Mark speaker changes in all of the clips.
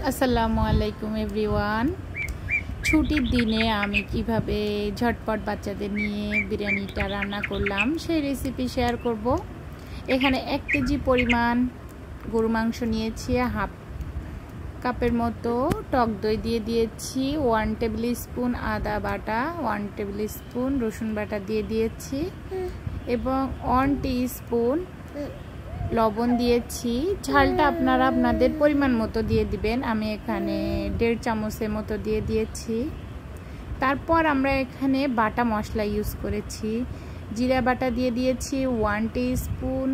Speaker 1: আসসালামু আলাইকুম এভরিওয়ান। ছুটির দিনে আমি কিভাবে ঝটপট বাচ্চাদের নিয়ে বিরিয়ানিটা রান্না করলাম সেই রেসিপি শেয়ার করব। এখানে 1 কেজি পরিমাণ গরু মাংস নিয়েছি, হাফ কাপের মতো টক দই দিয়ে দিয়েছি, 1 টেবিল স্পুন আদা বাটা, 1 টেবিল স্পুন রসুন বাটা দিয়ে দিয়েছি এবং 1 টিস্পুন লবণ দিয়েছি। ঝালটা আপনারা আপনাদের পরিমাণ মতো দিয়ে দিবেন। আমি এখানে 1.5 চামচের মতো দিয়ে দিয়েছি। তারপর আমরা এখানে বাটা মশলা ইউজ করেছি। জিরা বাটা দিয়ে দিয়েছি 1 টিস্পুন,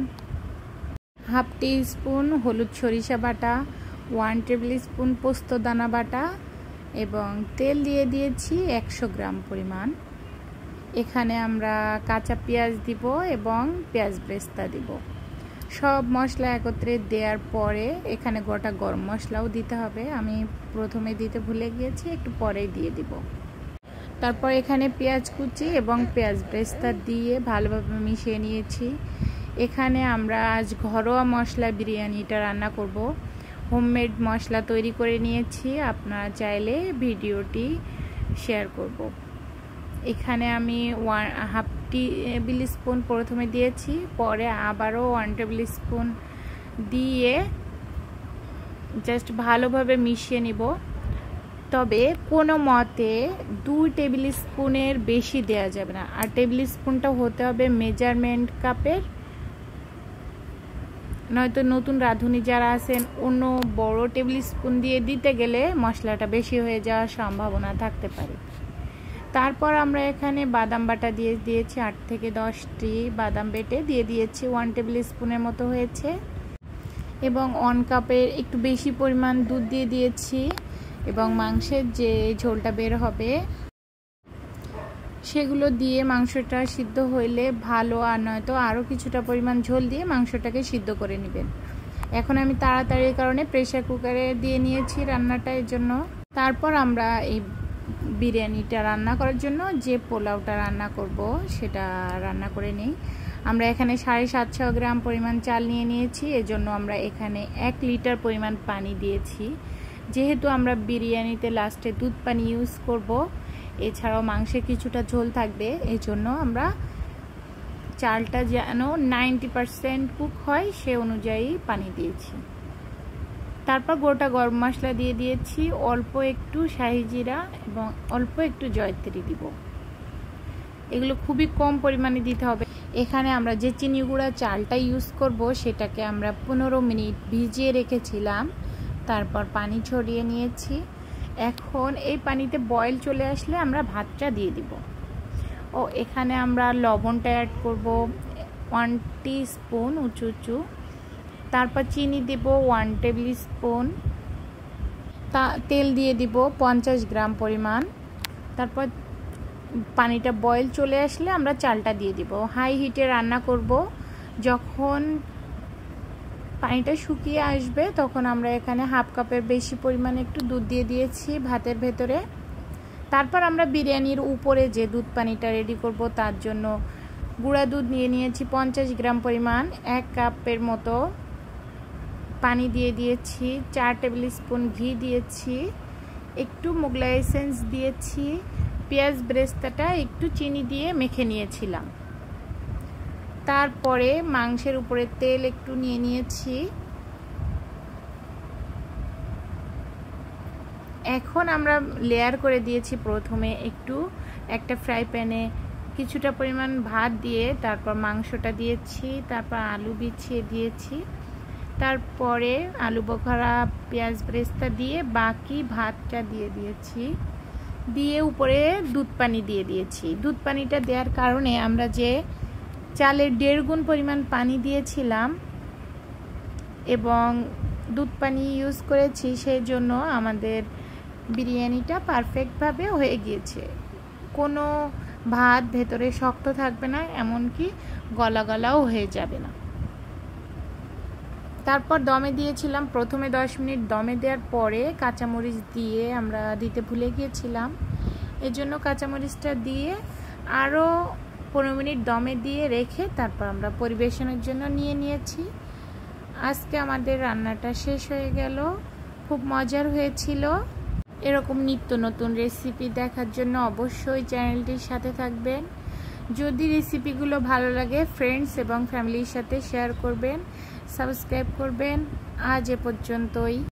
Speaker 1: হাফ টিস্পুন হলুদ সরিষা বাটা, 1 টেবিল স্পুন পোস্ত দানা বাটা এবং তেল দিয়ে দিয়েছি 100 গ্রাম পরিমাণ। এখানে আমরা কাঁচা পেঁয়াজ দিব এবং পেঁয়াজ বেরেস্তা দিব। সব মশলা একত্রে দেওয়ার পরে এখানে গোটা গরম মশলাও দিতে হবে। আমি প্রথমে দিতে ভুলে গিয়েছি, একটু পরেই দিয়ে দিব। তারপর এখানে পেঁয়াজ কুচি এবং পেঁয়াজ বেরেস্তা দিয়ে ভালোভাবে মিশিয়ে নিয়েছি। এখানে আমরা আজ ঘরোয়া মশলা বিরিয়ানিটা রান্না করব। হোমমেড মশলা তৈরি করে নিয়েছি, আপনারা চাইলে ভিডিওটি শেয়ার করব। এখানে আমি হাফ টেবিল স্পুন প্রথমে দিয়েছি, পরে আবারও 1 টেবিল স্পুন দিয়ে জাস্ট ভালোভাবে মিশিয়ে নিব। তবে কোনো মতে 2 টেবিল স্পুনের বেশি দেওয়া যাবে না, আর টেবিল স্পুনটা হতে হবে মেজারমেন্ট কাপের, নয়তো নতুন রাঁধুনি যারা আছেন অন্য বড় টেবিল স্পুন দিয়ে দিতে গেলে মশলাটা বেশি হয়ে যাওয়ার সম্ভাবনা থাকতে পারে। তারপর আমরা এখানে বাদাম বাটা দিয়ে দিয়েছি, 8 থেকে 10টি বাদাম বেটে দিয়ে দিয়েছি, 1 টেবিল স্পুনের মতো হয়েছে এবং 1 কাপের একটু বেশি পরিমাণ দুধ দিয়ে দিয়েছি এবং মাংসের যে ঝোলটা বের হবে সেগুলো দিয়ে মাংসটা সিদ্ধ হইলে ভালো, আর নয়তো আরও কিছুটা পরিমাণ ঝোল দিয়ে মাংসটাকে সিদ্ধ করে নেবেন। এখন আমি তাড়াতাড়ির কারণে প্রেসার কুকারে দিয়ে নিয়েছি রান্নাটা এর জন্য। তারপর আমরা এই বিরিয়ানিটা রান্না করার জন্য যে পোলাওটা রান্না করব সেটা রান্না করে নিই। আমরা এখানে 750 গ্রাম পরিমাণ চাল নিয়ে নিয়েছি, এজন্য আমরা এখানে 1 লিটার পরিমাণ পানি দিয়েছি। যেহেতু আমরা বিরিয়ানিতে লাস্টে দুধ পানি ইউজ করব, এছাড়াও মাংসে কিছুটা ঝোল থাকবে, এজন্য আমরা চালটা যেন 90% কুক হয় সে অনুযায়ী পানি দিয়েছি। তারপর গোটা গরম মশলা দিয়ে দিয়েছি, অল্প একটু শাহি জিরা এবং অল্প একটু জয়ত্রী দিব। এগুলো খুবই কম পরিমাণে দিতে হবে। এখানে আমরা যে চিনি গুঁড়া চালটা ইউজ করব সেটাকে আমরা 15 মিনিট ভিজিয়ে রেখেছিলাম, তারপর পানি ছড়িয়ে নিয়েছি। এখন এই পানিতে বয়েল চলে আসলে আমরা ভাতটা দিয়ে দিব। এখানে আমরা লবণটা অ্যাড করব 1 টিস্পুন উঁচু। তারপর চিনি দেব 1 টেবিল স্পুন, তেল দিয়ে দিব 50 গ্রাম পরিমাণ। তারপর পানিটা বয়েল চলে আসলে আমরা চালটা দিয়ে দিব। হাই হিটে রান্না করব। যখন পানিটা শুকিয়ে আসবে তখন আমরা এখানে হাফ কাপের বেশি পরিমাণে একটু দুধ দিয়ে দিয়েছি ভাতের ভেতরে। তারপর আমরা বিরিয়ানির উপরে যে দুধ পানিটা রেডি করব তার জন্য গুঁড়া দুধ নিয়ে নিয়েছি 50 গ্রাম পরিমাণ, 1 কাপের মতো পানি দিয়ে দিয়েছি, 4 টেবিল স্পুন ঘি দিয়েছি, একটু মোগলাই এসেন্স দিয়েছি, পেঁয়াজ বেরেস্তাটা একটু চিনি দিয়ে মেখে নিয়েছিলাম। তারপরে মাংসের উপরে তেল একটু নিয়ে নিয়েছি। এখন আমরা লেয়ার করে দিয়েছি। প্রথমে একটা ফ্রাই প্যানে কিছুটা পরিমাণ ভাত দিয়ে তারপর মাংসটা দিয়েছি, তারপর আলু বিছিয়ে দিয়েছি, তারপরে আলু বোখারা পেঁয়াজ বেরেস্তা দিয়ে বাকি ভাতটা দিয়ে দিয়েছি, দিয়ে উপরে দুধ পানি দিয়ে দিয়েছি। দুধ পানিটা দেওয়ার কারণে আমরা যে চালের 1.5 গুণ পরিমাণ পানি দিয়েছিলাম এবং দুধ পানি ইউজ করেছি, সেই জন্য আমাদের বিরিয়ানিটা পারফেক্টভাবে হয়ে গিয়েছে। কোনো ভাত ভেতরে শক্ত থাকবে না, এমনকি গলা গলাও হয়ে যাবে না। তারপর দমে দিয়েছিলাম। প্রথমে 10 মিনিট দমে দেওয়ার পরে কাঁচামরিচ দিয়ে আমরা দিতে ভুলে গিয়েছিলাম, এজন্য কাঁচামরিচটা দিয়ে আরও 15 মিনিট দমে দিয়ে রেখে তারপর আমরা পরিবেশনের জন্য নিয়ে নিয়েছি। আজকে আমাদের রান্নাটা শেষ হয়ে গেল। খুব মজার হয়েছিল। এরকম নিত্য নতুন রেসিপি দেখার জন্য অবশ্যই চ্যানেলটির সাথে থাকবেন। যদি রেসিপিগুলো ভালো লাগে ফ্রেন্ডস এবং ফ্যামিলির সাথে শেয়ার করবেন, সাবস্ক্রাইব করবেন। আজ এ পর্যন্তই।